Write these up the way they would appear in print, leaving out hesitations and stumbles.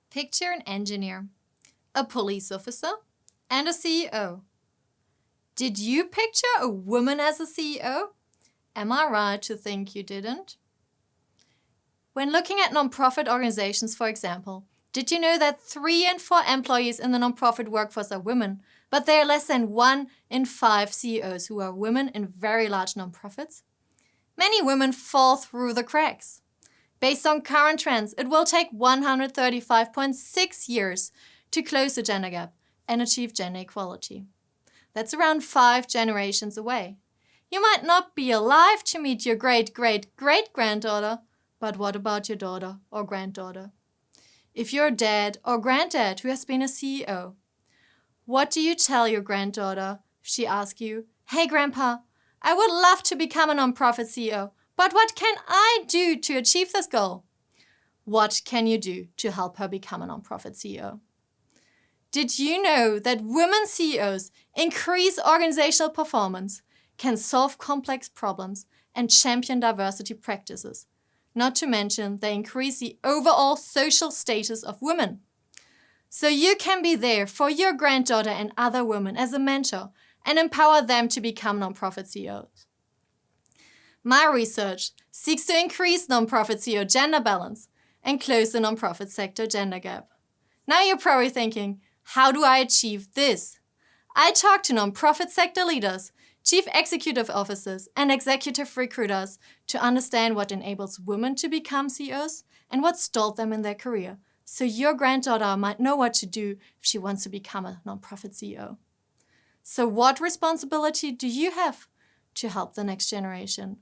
Picture an engineer, a police officer, and a CEO. Did you picture a woman as a CEO? Am I right to think you didn't? When looking at nonprofit organizations, for example, did you know that 3 in 4 employees in the nonprofit workforce are women, but there are less than 1 in 5 CEOs who are women in very large nonprofits? Many women fall through the cracks. Based on current trends, it will take 135.6 years to close the gender gap and achieve gender equality. That's around 5 generations away. You might not be alive to meet your great-great-great-granddaughter, but what about your daughter or granddaughter? If you're a dad or granddad who has been a CEO, what do you tell your granddaughter if she asks you, "Hey grandpa, I would love to become a nonprofit CEO, but what can I do to achieve this goal?" What can you do to help her become a nonprofit CEO? Did you know that women CEOs increase organizational performance, can solve complex problems, and champion diversity practices? Not to mention, they increase the overall social status of women. So you can be there for your granddaughter and other women as a mentor and empower them to become nonprofit CEOs. My research seeks to increase nonprofit CEO gender balance and close the nonprofit sector gender gap. Now you're probably thinking, how do I achieve this? I talk to nonprofit sector leaders, chief executive officers, and executive recruiters to understand what enables women to become CEOs and what stalled them in their career, so your granddaughter might know what to do if she wants to become a nonprofit CEO. So what responsibility do you have to help the next generation?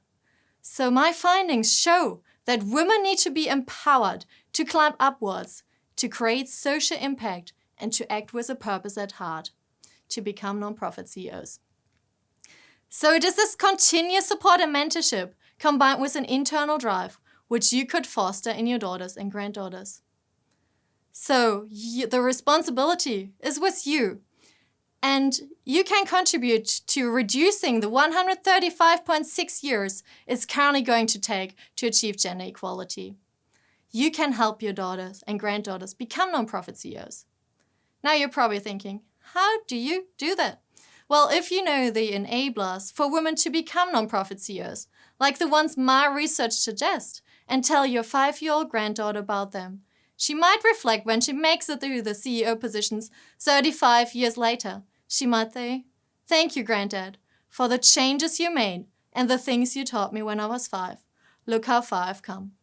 So my findings show that women need to be empowered to climb upwards, to create social impact, and to act with a purpose at heart, to become nonprofit CEOs. So it is this continuous support and mentorship combined with an internal drive, which you could foster in your daughters and granddaughters. So the responsibility is with you. And you can contribute to reducing the 135.6 years it's currently going to take to achieve gender equality. You can help your daughters and granddaughters become nonprofit CEOs. Now you're probably thinking, how do you do that? Well, if you know the enablers for women to become nonprofit CEOs, like the ones my research suggests, and tell your 5-year-old granddaughter about them, she might reflect when she makes it through the CEO positions 35 years later. She might say, "Thank you, Granddad, for the changes you made and the things you taught me when I was 5. Look how far I've come."